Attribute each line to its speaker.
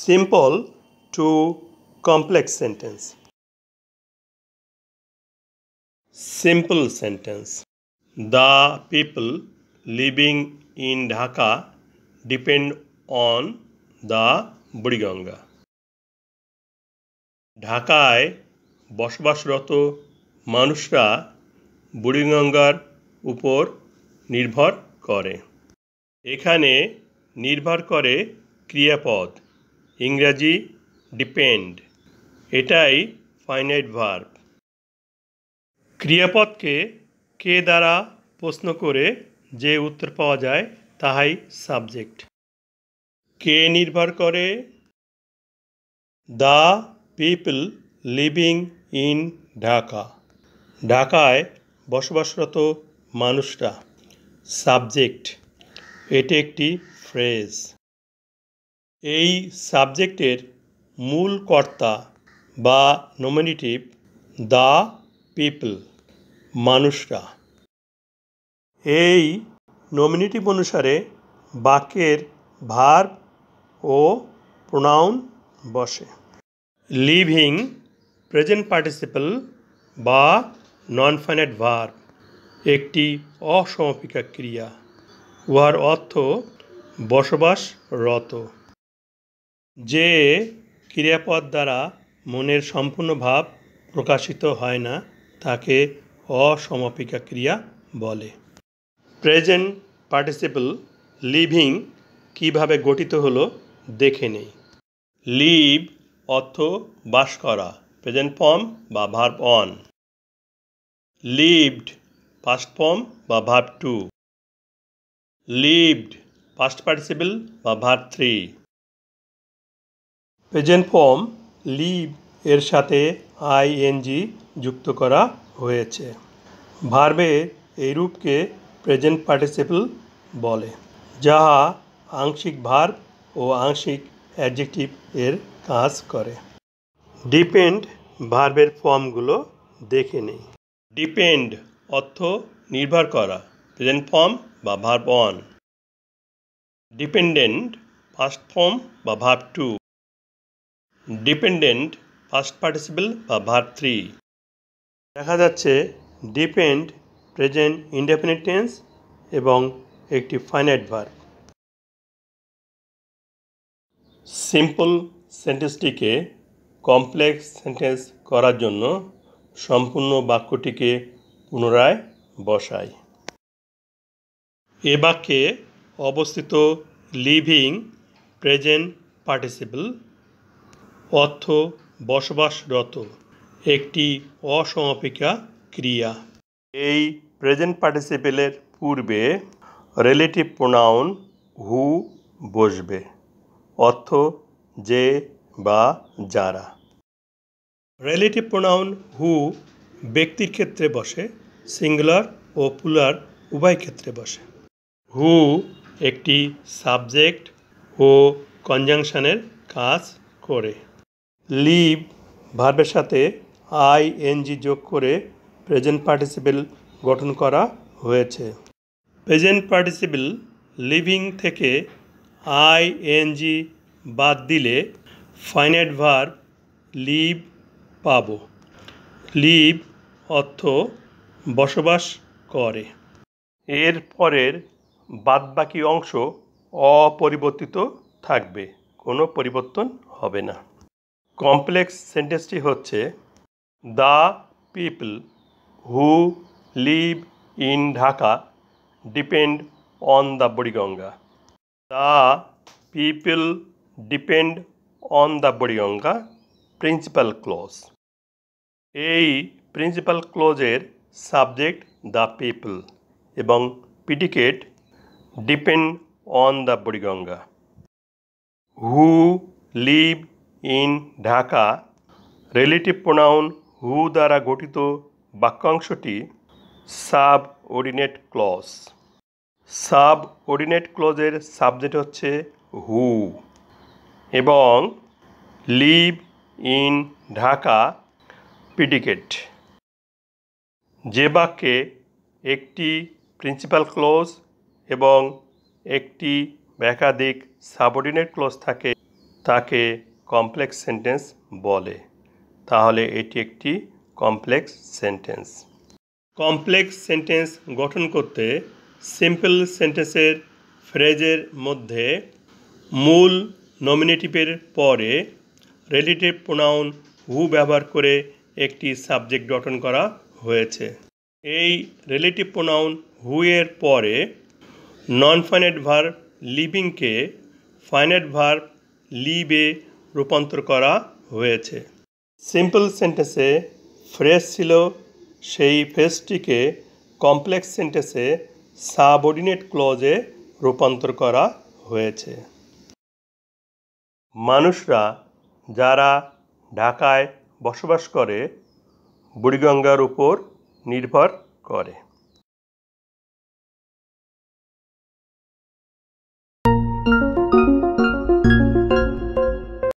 Speaker 1: Simple to complex sentence. Simple sentence. The people living in Dhaka depend on the Buriganga. ঢাকায় বসবাসরত মানুষরা বুড়িগঙ্গার উপর নির্ভর করে। এখানে নির্ভর করে ক্রিয়াপদ, ইংরাজি ডিপেন্ড, এটাই ফাইনাইট ভার্ব। ক্রিয়াপদকে কে দ্বারা প্রশ্ন করে যে উত্তর পাওয়া যায় তাহাই সাবজেক্ট। কে নির্ভর করে? The people living in Dhaka. ঢাকায় বসবাসরত মানুষরা, সাবজেক্ট, এটি একটি ফ্রেজ। এই সাবজেক্টের মূল কর্তা বা নমিনেটিভ দ্য পিপল, মানুষরা। এই নমিনেটিভ অনুসারে বাক্যের ভার্ব ও প্রোনাউন বসে। লিভিং প্রেজেন্ট পার্টিসিপল বা নন ফাইনাইট ভার্ব একটি অসমাপিকা ক্রিয়া। উহার অর্থ বসবাসরত। যে ক্রিয়াপদ দ্বারা মনের সম্পূর্ণ ভাব প্রকাশিত হয় না তাকে অসমাপিকা ক্রিয়া বলে। প্রেজেন্ট পার্টিসিপল লিভিং কিভাবে গঠিত হলো দেখে নেই। লিভ অর্থ বাস করা, প্রেজেন্ট ফর্ম বা verb one. Lived past form বা verb two. Lived past participle বা verb three. Present form live এর সাথে আইএনজি যুক্ত করা হয়েছে। ভার্বের এই রূপকে প্রেজেন্ট পার্টিসিপল বলে, যাহা আংশিক ভার্ব ও আংশিক অ্যাডজেক্টিভ এর কাজ করে। ডিপেন্ড ভার্বের ফর্মগুলো দেখে নেই। ডিপেন্ড অর্থ নির্ভর করা, প্রেজেন্ট ফর্ম বা verb one. Dependent past form বা verb two. Dependent past participle বা ভার্ব থ্রি। দেখা যাচ্ছে ডিপেন্ড প্রেজেন্ট ইনডেফিনিট টেন্স এবং একটি ফাইনাইট ভার্ব। সিম্পল সেন্টেন্সটিকে কমপ্লেক্স সেন্টেন্স করার জন্য সম্পূর্ণ বাক্যটিকে পুনরায় বসাই। এ বাক্যে অবস্থিত লিভিং প্রেজেন্ট পার্টিসিপল অর্থ বসবাসরত, একটি অসমাপিকা ক্রিয়া। এই প্রেজেন্ট পার্টিসিপেলের পূর্বে রিলেটিভ প্রোনাউন হু বসবে, অর্থ যে বা যারা। রিলেটিভ প্রোনাউন হু ব্যক্তির ক্ষেত্রে বসে, সিঙ্গুলার ও প্লুরাল উভয় ক্ষেত্রে বসে। হু একটি সাবজেক্ট ও কনজাংশনের কাজ করে। লিভ ভার্বের সাথে আইএনজি যোগ করে প্রেজেন্ট পার্টিসিপল গঠন করা হয়েছে। প্রেজেন্ট পার্টিসিপল লিভিং থেকে আইএনজি বাদ দিলে ফাইনাইট ভার্ব লিভ পাব। লিভ অর্থ বসবাস করে। এর পরের বাদবাকি অংশ অপরিবর্তিত থাকবে, কোনো পরিবর্তন হবে না। কমপ্লেক্স সেন্টেন্সটি হচ্ছে the people who live in Dhaka depend on the Buriganga. The people depend on the Buriganga principal clause. এই প্রিন্সিপাল ক্লজের সাবজেক্ট দ্য পিপল এবং predicate depend on the Buriganga. Who live in Dhaka relative pronoun who দ্বারা গঠিত বাক্যাংশটি সাবঅর্ডিনেট ক্লজ। সাবঅর্ডিনেট ক্লজের subject হচ্ছে who এবং leave in Dhaka predicate. যে বাক্যে একটি প্রিন্সিপাল ক্লজ এবং একটি বা একাধিক সাবঅর্ডিনেট ক্লজ থাকে তাকে কমপ্লেক্স সেন্টেন্স বলে। তাহলে এটি একটি কমপ্লেক্স সেন্টেন্স। কমপ্লেক্স সেন্টেন্স গঠন করতে সিম্পল সেন্টেন্সের ফ্রেজের মধ্যে মূল নমিনেটিভের পরে রিলেটিভ প্রোনাউন হু ব্যবহার করে একটি সাবজেক্ট গঠন করা হয়েছে। এই রিলেটিভ প্রোনাউন হু এর পরে নন ফাইনাইট ভার্ব লিভিংকে ফাইনাইট ভার্ব লিভে রূপান্তর করা হয়েছে। সিম্পল সেন্টেন্সে ফ্রেজ ছিল, সেই ফ্রেজটিকে কমপ্লেক্স সেন্টেন্সে সাবঅর্ডিনেট ক্লজে রূপান্তর করা হয়েছে। মানুষরা যারা ঢাকায় বসবাস করে বুড়িগঙ্গার উপর নির্ভর করে।